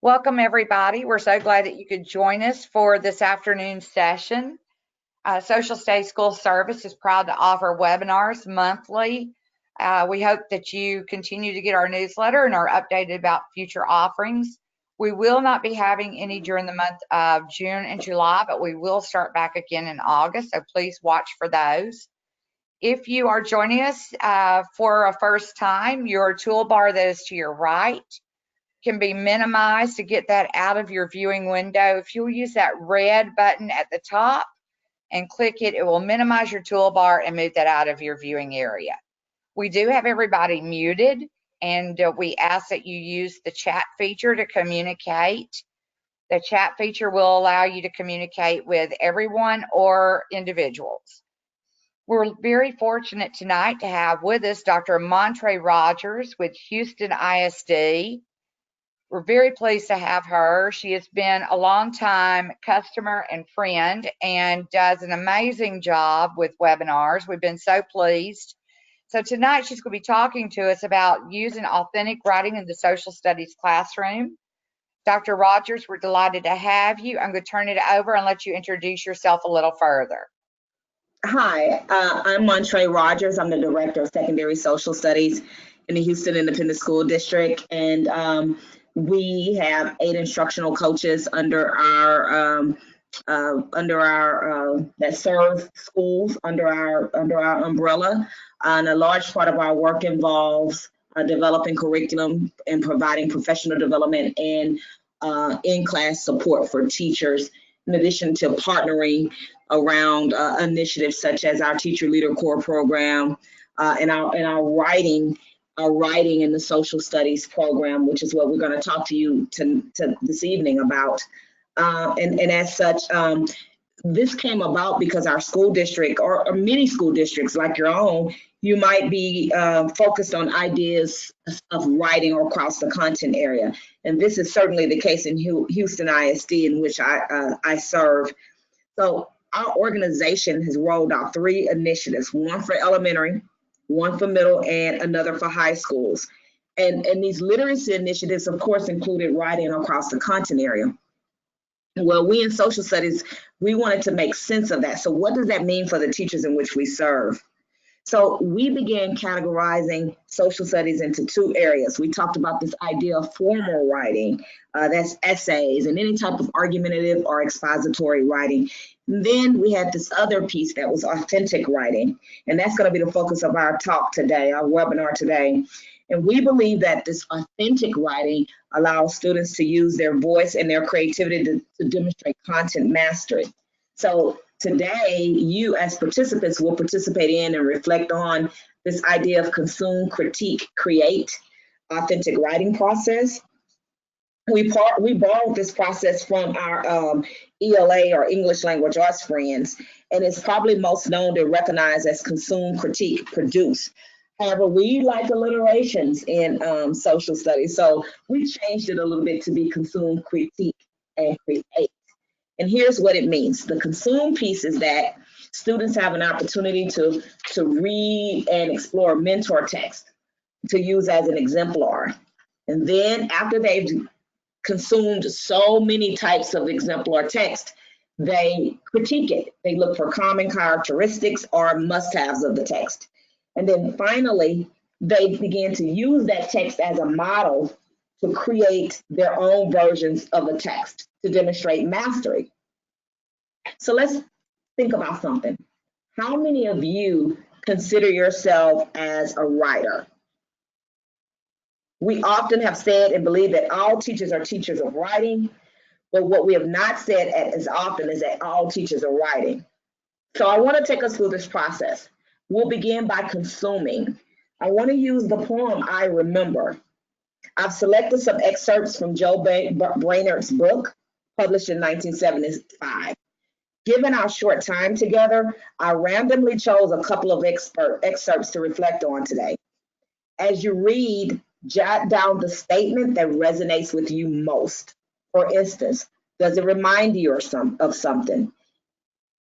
Welcome, everybody. We're so glad that you could join us for this afternoon session. Social Studies School Service is proud to offer webinars monthly. We hope that you continue to get our newsletter and are updated about future offerings. We will not be having any during the month of June and July, but we will start back again in August, so please watch for those. If you are joining us for a first time, your toolbar that is to your right can be minimized to get that out of your viewing window. If you'll use that red button at the top and click it, it will minimize your toolbar and move that out of your viewing area. We do have everybody muted, and we ask that you use the chat feature to communicate. The chat feature will allow you to communicate with everyone or individuals. We're very fortunate tonight to have with us Dr. Montre Rogers with Houston ISD. We're very pleased to have her. She has been a long-time customer and friend and does an amazing job with webinars. We've been so pleased. So tonight she's going to be talking to us about using authentic writing in the social studies classroom. Dr. Rogers, we're delighted to have you. I'm going to turn it over and let you introduce yourself a little further. Hi, I'm Montre Rogers. I'm the Director of Secondary Social Studies in the Houston Independent School District, and we have 8 instructional coaches under our that serve schools under our umbrella. And a large part of our work involves developing curriculum and providing professional development and in-class support for teachers, in addition to partnering around initiatives such as our Teacher Leader Core program and our writing in the social studies program, which is what we're going to talk to you this evening about. And as such, this came about because our school district or many school districts like your own, you might be focused on ideas of writing across the content area. And this is certainly the case in Houston ISD, in which I serve. So our organization has rolled out 3 initiatives, one for elementary, one for middle, and another for high schools. And these literacy initiatives, of course, included writing across the content area. Well, we in social studies, we wanted to make sense of that. So what does that mean for the teachers in which we serve? So we began categorizing social studies into 2 areas. We talked about this idea of formal writing, that's essays and any type of argumentative or expository writing. And then we had this other piece that was authentic writing, and that's going to be the focus of our talk today, our webinar today. And we believe that this authentic writing allows students to use their voice and their creativity to demonstrate content mastery. So today, you as participants will participate in and reflect on this idea of consume, critique, create, authentic writing process. We borrowed this process from our ELA or English Language Arts friends, and it's probably most known and recognized as consume, critique, produce. However, we like alliterations in social studies, so we changed it a little bit to be consume, critique, and create. And here's what it means. The consume piece is that students have an opportunity to read and explore mentor text to use as an exemplar. And then after they've consumed so many types of exemplar text, they critique it. They look for common characteristics or must-haves of the text. And then finally, they begin to use that text as a model to create their own versions of the text to demonstrate mastery. So let's think about something. How many of you consider yourself as a writer? We often have said and believe that all teachers are teachers of writing, but what we have not said as often is that all teachers are writing. So I want to take us through this process. We'll begin by consuming. I want to use the poem I Remember. I've selected some excerpts from Joe Brainerd's book, published in 1975. Given our short time together, I randomly chose a couple of excerpts to reflect on today. As you read, jot down the statement that resonates with you most. For instance, does it remind you of something?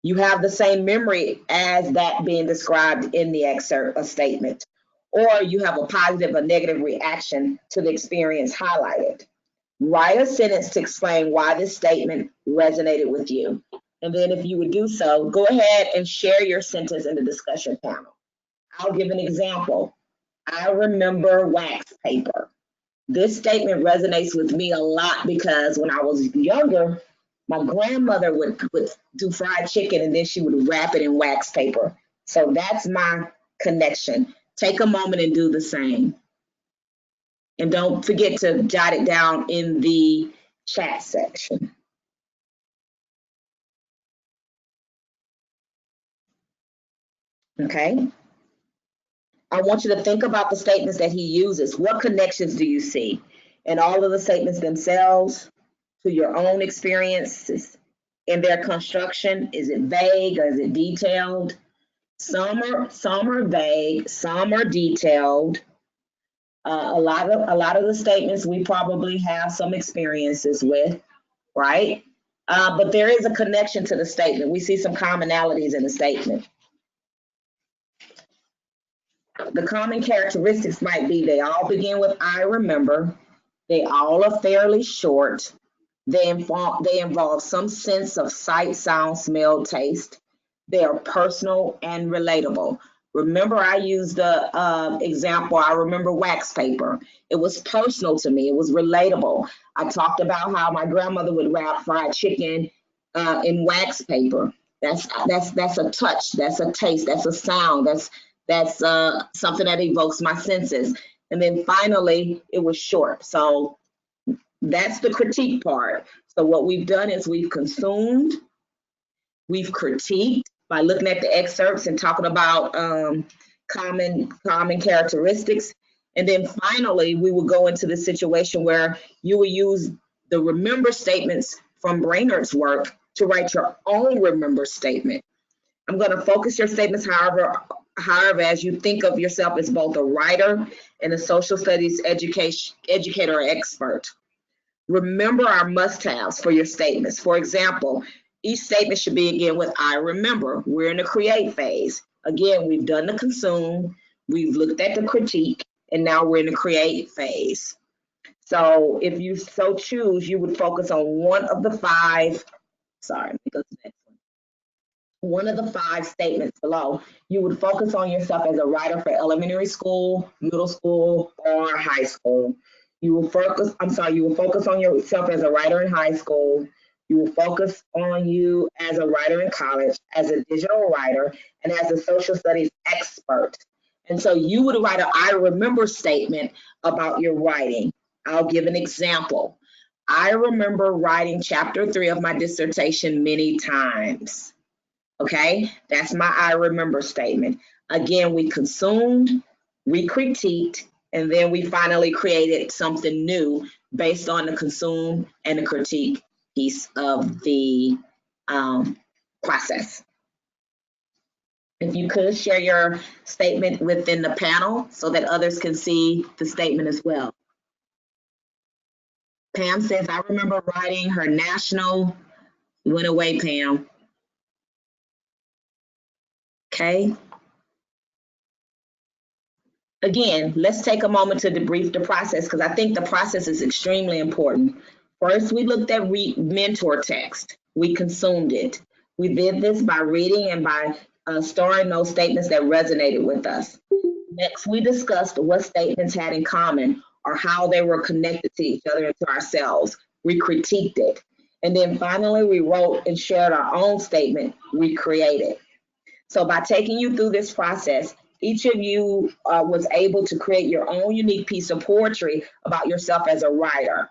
You have the same memory as that being described in the excerpt or statement, or you have a positive or negative reaction to the experience highlighted. Write a sentence to explain why this statement resonated with you. And then if you would do so, go ahead and share your sentence in the discussion panel. I'll give an example. I remember wax paper. This statement resonates with me a lot because when I was younger, my grandmother would do fried chicken and then she would wrap it in wax paper. So that's my connection. Take a moment and do the same. And don't forget to jot it down in the chat section. Okay. I want you to think about the statements that he uses. What connections do you see? And all of the statements themselves to your own experiences in their construction. Is it vague or is it detailed? Some are vague, some are detailed. A lot of the statements we probably have some experiences with, right? But there is a connection to the statement. We see some commonalities in the statement. The common characteristics might be they all begin with I remember. They all are fairly short. They involve some sense of sight, sound, smell, taste. They are personal and relatable. Remember, I used the example, I remember wax paper. It was personal to me. It was relatable. I talked about how my grandmother would wrap fried chicken in wax paper. That's a touch. That's a taste. That's a sound. That's something that evokes my senses. And then finally, it was short. So that's the critique part. So what we've done is we've consumed, we've critiqued by looking at the excerpts and talking about common characteristics. And then finally, we will go into the situation where you will use the remember statements from Brainerd's work to write your own remember statement. I'm going to focus your statements, however, as you think of yourself as both a writer and a social studies educator or expert. Remember our must-haves for your statements. For example, each statement should begin with I remember. We're in the create phase. Again, we've done the consume, we've looked at the critique, and now we're in the create phase. So if you so choose, you would focus on one of the five, sorry, let me go to the next one of the five statements below. You would focus on yourself as a writer for elementary school, middle school, or high school. You will focus on yourself as a writer in high school. You will focus on you as a writer in college, as a digital writer, and as a social studies expert. And so you would write an I remember statement about your writing. I'll give an example. I remember writing chapter 3 of my dissertation many times. Okay, that's my I remember statement. Again, we consumed, we critiqued, and then we finally created something new based on the consume and the critique piece of the process. If you could share your statement within the panel so that others can see the statement as well. Pam says, I remember writing her national, went away, Pam. Okay. Again, let's take a moment to debrief the process because I think the process is extremely important. First, we looked at mentor text. We consumed it. We did this by reading and by storing those statements that resonated with us. Next, we discussed what statements had in common or how they were connected to each other and to ourselves. We critiqued it. And then finally, we wrote and shared our own statement we created. So by taking you through this process, each of you was able to create your own unique piece of poetry about yourself as a writer.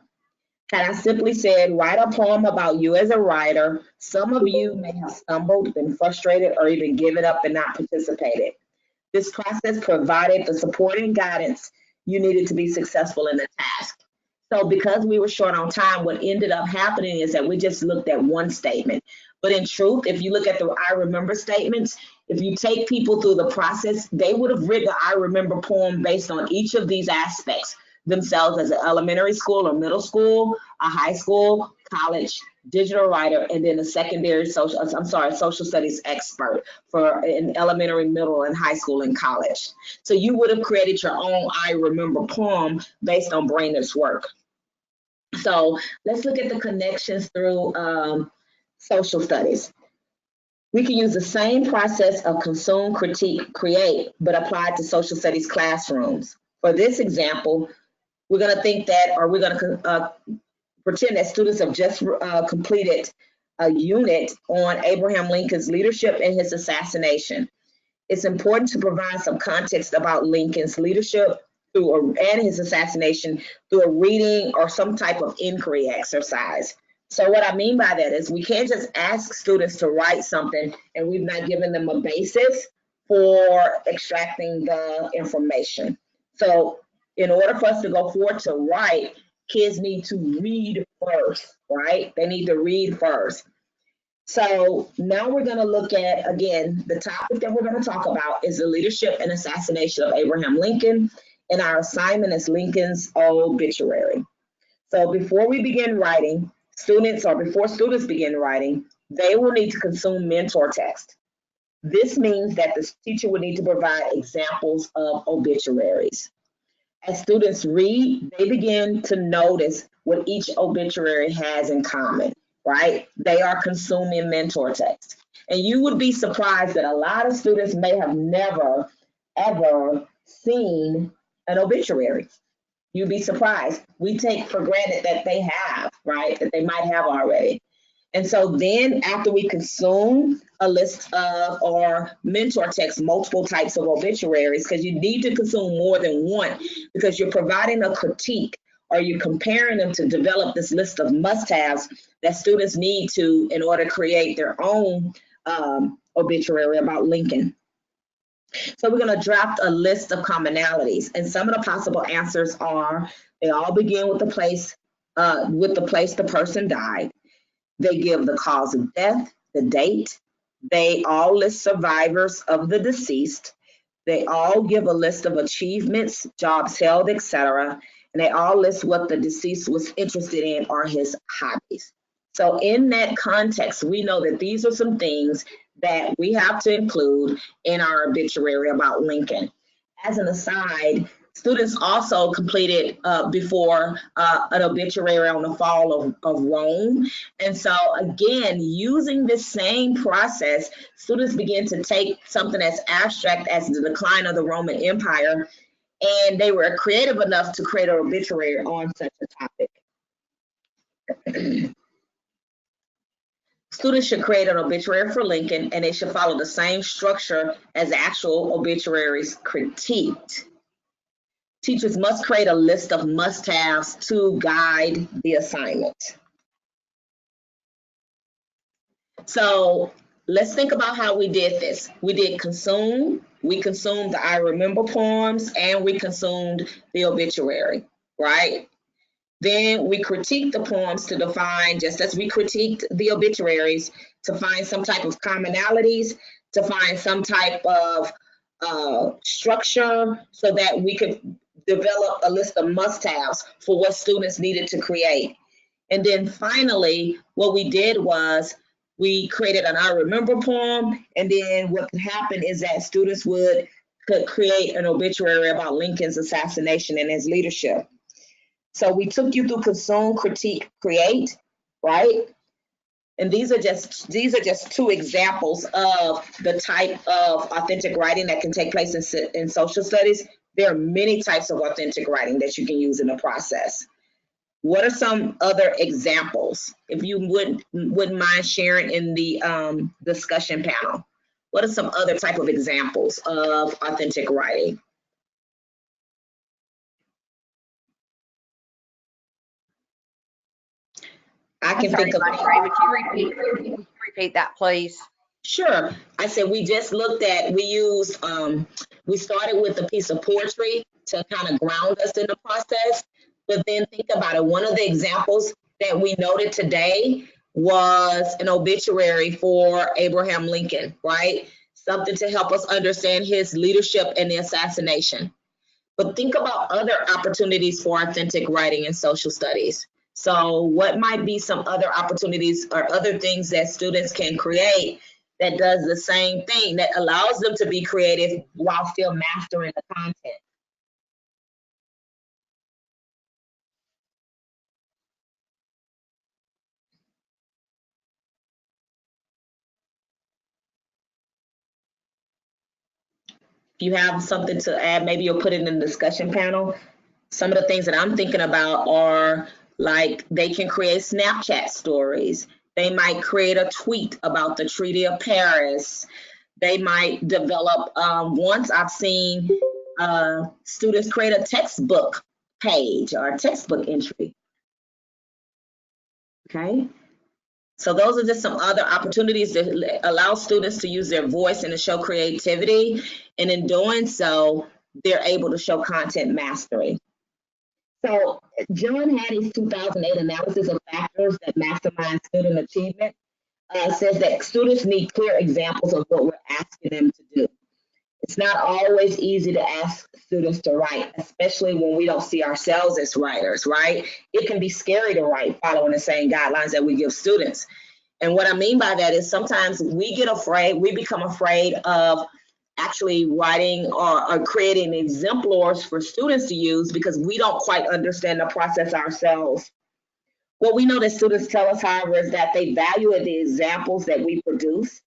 Had I simply said, write a poem about you as a writer, some of you may have stumbled, been frustrated, or even given up and not participated. This process provided the support and guidance you needed to be successful in the task. So because we were short on time, what ended up happening is that we just looked at one statement. But in truth, if you look at the I remember statements, if you take people through the process, they would have written an I remember poem based on each of these aspects themselves as an elementary school or middle school, a high school, college, digital writer, and then a secondary social studies expert for an elementary, middle, and high school and college. So you would have created your own I remember poem based on Brainerd's work. So let's look at the connections through social studies. We can use the same process of consume, critique, create, but applied to social studies classrooms. For this example, we're going to think that, or we're going to pretend that students have just completed a unit on Abraham Lincoln's leadership and his assassination. It's important to provide some context about Lincoln's leadership and his assassination through a reading or some type of inquiry exercise. So what I mean by that is we can't just ask students to write something and we've not given them a basis for extracting the information. So in order for us to go forward to write, kids need to read first, right? They need to read first. So now we're going to look at, again, the topic that we're going to talk about is the leadership and assassination of Abraham Lincoln, and our assignment is Lincoln's obituary. So before we begin writing, before students begin writing, they will need to consume mentor text. This means that the teacher will need to provide examples of obituaries. As students read, they begin to notice what each obituary has in common, right? They are consuming mentor text. And you would be surprised that a lot of students may have never, ever seen an obituary. You'd be surprised. We take for granted that they have, right? That they might have already. And so then after we consume a list of or mentor text multiple types of obituaries, because you need to consume more than one, because you're providing a critique or you're comparing them to develop this list of must-haves that students need to in order to create their own obituary about Lincoln. So we're going to draft a list of commonalities, and some of the possible answers are they all begin with the place the person died. They give the cause of death, the date. They all list survivors of the deceased. They all give a list of achievements, jobs held, etc. And they all list what the deceased was interested in or his hobbies. So in that context, we know that these are some things that we have to include in our obituary about Lincoln. As an aside, students also completed before an obituary on the fall of Rome. And so again, using this same process, students begin to take something as abstract as the decline of the Roman Empire, and they were creative enough to create an obituary on such a topic. Students should create an obituary for Lincoln, and they should follow the same structure as actual obituaries critiqued. Teachers must create a list of must-haves to guide the assignment. So let's think about how we did this. We did consume, we consumed the I Remember poems, and we consumed the obituary, right? Then we critiqued the poems to define, just as we critiqued the obituaries, to find some type of commonalities, to find some type of structure so that we could develop a list of must-haves for what students needed to create. And then finally, what we did was we created an I Remember poem, and then what could happen is that students could create an obituary about Lincoln's assassination and his leadership. So we took you through consume, critique, create, right? And these are just two examples of the type of authentic writing that can take place in social studies. There are many types of authentic writing that you can use in the process. What are some other examples? If you wouldn't mind sharing in the discussion panel, what are some other type of examples of authentic writing? I can think of. Would you repeat that, please? Sure. I said we just looked at, we started with a piece of poetry to kind of ground us in the process. But then think about it. One of the examples that we noted today was an obituary for Abraham Lincoln, right? Something to help us understand his leadership and the assassination. But think about other opportunities for authentic writing in social studies. So what might be some other opportunities or other things that students can create that does the same thing, that allows them to be creative while still mastering the content? If you have something to add, maybe you'll put it in the discussion panel. Some of the things that I'm thinking about are like they can create Snapchat stories. They might create a tweet about the Treaty of Paris. They might develop, once I've seen students create a textbook page or a textbook entry. Okay. So those are just some other opportunities that allow students to use their voice and to show creativity. And in doing so, they're able to show content mastery. So John Hattie's 2008 analysis of factors that maximize student achievement says that students need clear examples of what we're asking them to do. It's not always easy to ask students to write, especially when we don't see ourselves as writers, right? It can be scary to write following the same guidelines that we give students. And what I mean by that is sometimes we become afraid of actually writing or creating exemplars for students to use because we don't quite understand the process ourselves. What we know that students tell us, however, is that they value the examples that we produce.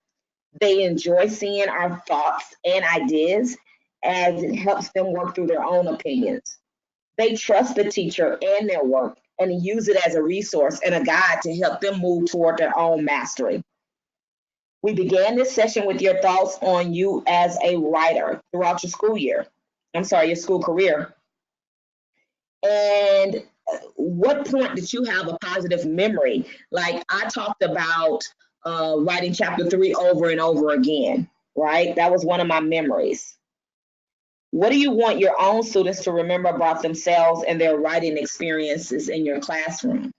They enjoy seeing our thoughts and ideas as it helps them work through their own opinions. They trust the teacher and their work and use it as a resource and a guide to help them move toward their own mastery. We began this session with your thoughts on you as a writer throughout your school year. Your school career. And what point did you have a positive memory? Like I talked about writing chapter 3 over and over again, right? That was one of my memories. What do you want your own students to remember about themselves and their writing experiences in your classroom?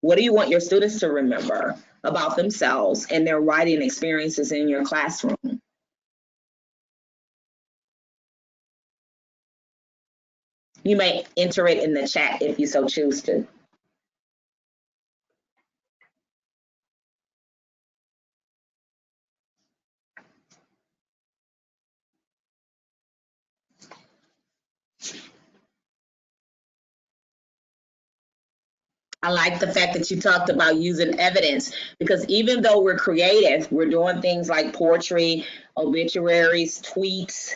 What do you want your students to remember about themselves and their writing experiences in your classroom? You may enter it in the chat if you so choose to. I like the fact that you talked about using evidence because even though we're creative, we're doing things like poetry, obituaries, tweets,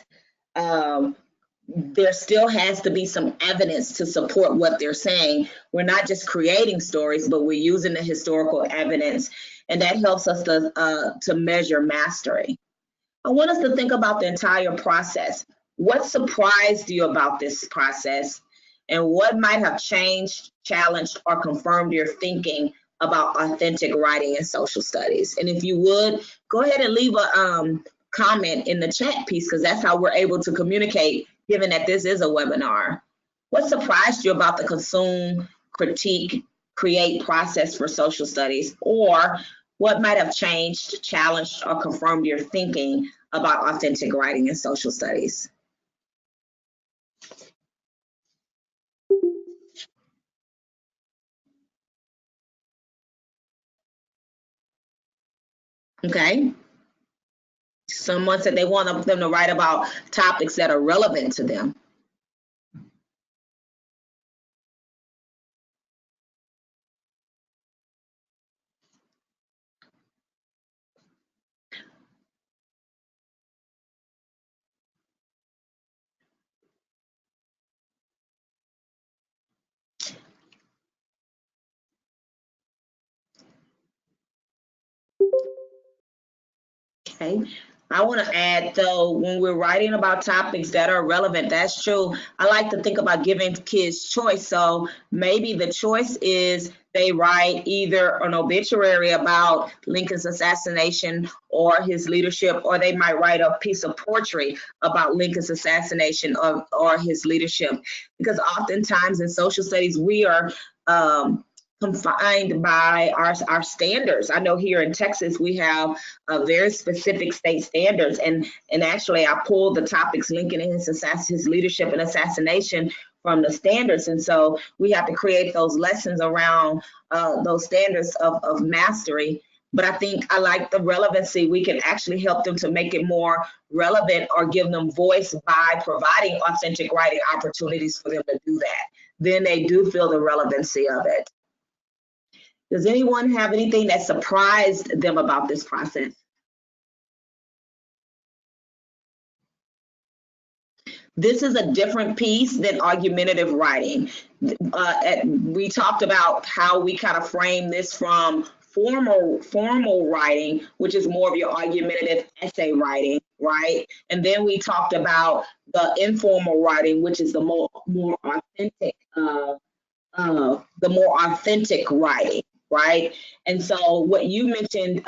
there still has to be some evidence to support what they're saying. We're not just creating stories, but we're using the historical evidence, and that helps us to measure mastery. I want us to think about the entire process. What surprised you about this process? And what might have changed, challenged, or confirmed your thinking about authentic writing in social studies? And if you would, go ahead and leave a comment in the chat piece, because that's how we're able to communicate, given that this is a webinar. What surprised you about the consume, critique, create process for social studies? Or what might have changed, challenged, or confirmed your thinking about authentic writing in social studies? Okay. Someone said they want them to write about topics that are relevant to them. Okay. I want to add though, when we're writing about topics that are relevant, that's true. I like to think about giving kids choice. So maybe the choice is they write either an obituary about Lincoln's assassination or his leadership, or they might write a piece of poetry about Lincoln's assassination or his leadership. Because oftentimes in social studies, we are confined by our standards. I know here in Texas we have very specific state standards, and actually I pulled the topics Lincoln and his leadership and assassination from the standards, and so we have to create those lessons around those standards of mastery. But I think I like the relevancy. We can actually help them to make it more relevant or give them voice by providing authentic writing opportunities for them to do that. Then they do feel the relevancy of it. Does anyone have anything that surprised them about this process? This is a different piece than argumentative writing. We talked about how we kind of frame this from formal writing, which is more of your argumentative essay writing, right? And then we talked about the informal writing, which is the more authentic, writing, right? And so what you mentioned,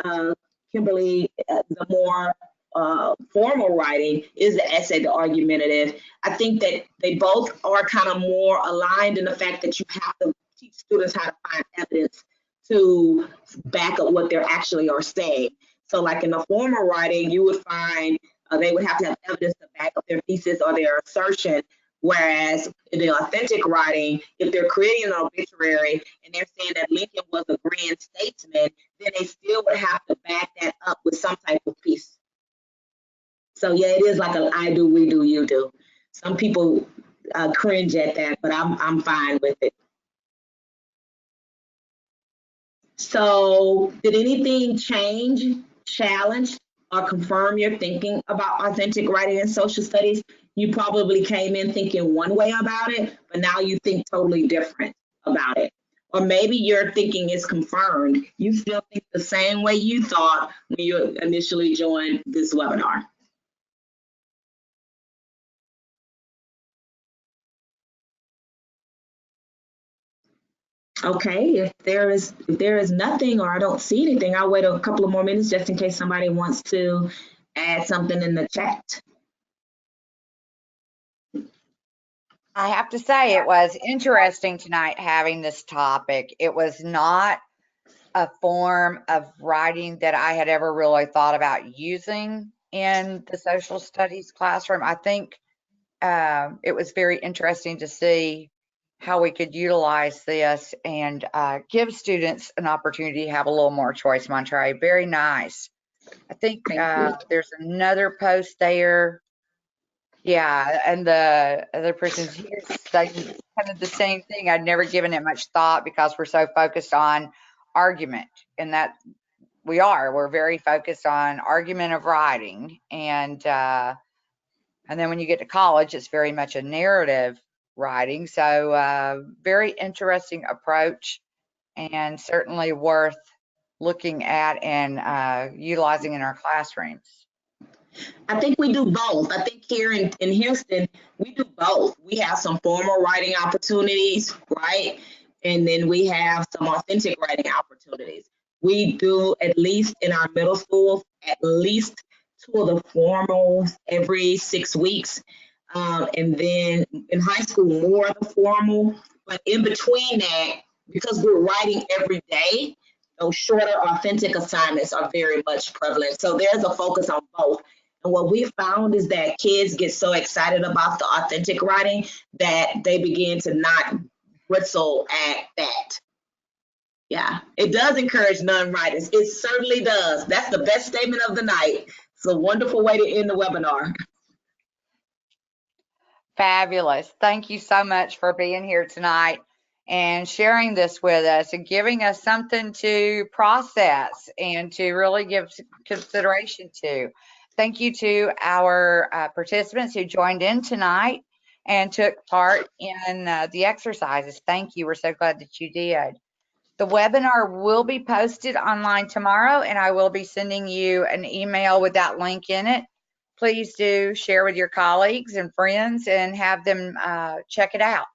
Kimberly, the more formal writing is the essay, the argumentative. I think that they both are kind of more aligned in the fact that you have to teach students how to find evidence to back up what they're actually are saying. So like in the formal writing, you would find they would have to have evidence to back up their thesis or their assertion. Whereas in the authentic writing, if they're creating an obituary and they're saying that Lincoln was a grand statesman, then they still would have to back that up with some type of piece. So yeah, it is like a I do, we do, you do. Some people cringe at that, but I'm fine with it. So did anything change, challenge, or confirm your thinking about authentic writing and social studies? You probably came in thinking one way about it, but now you think totally different about it. Or maybe your thinking is confirmed. You still think the same way you thought when you initially joined this webinar. Okay, if there is nothing or I don't see anything, I'll wait a couple of more minutes just in case somebody wants to add something in the chat. I have to say it was interesting tonight having this topic. It was not a form of writing that I had ever really thought about using in the social studies classroom. I think it was very interesting to see how we could utilize this and give students an opportunity to have a little more choice, Monterey. Very nice. I think there's another post there. Yeah, and the other person's here saying kind of the same thing. I'd never given it much thought because we're so focused on argument, and that we're very focused on argumentative writing, and then when you get to college, it's very much a narrative writing. So very interesting approach, and certainly worth looking at and utilizing in our classrooms. I think we do both. I think here in Houston, we do both. We have some formal writing opportunities, right? And then we have some authentic writing opportunities. We do, at least in our middle schools, at least 2 of the formals every 6 weeks. And then in high school, more of the formal. But in between that, because we're writing every day, those shorter authentic assignments are very much prevalent. So there's a focus on both. And what we found is that kids get so excited about the authentic writing that they begin to not bristle at that. Yeah, it does encourage non-writers. It certainly does. That's the best statement of the night. It's a wonderful way to end the webinar. Fabulous. Thank you so much for being here tonight and sharing this with us and giving us something to process and to really give consideration to. Thank you to our participants who joined in tonight and took part in the exercises. Thank you. We're so glad that you did. The webinar will be posted online tomorrow, and I will be sending you an email with that link in it. Please do share with your colleagues and friends and have them check it out.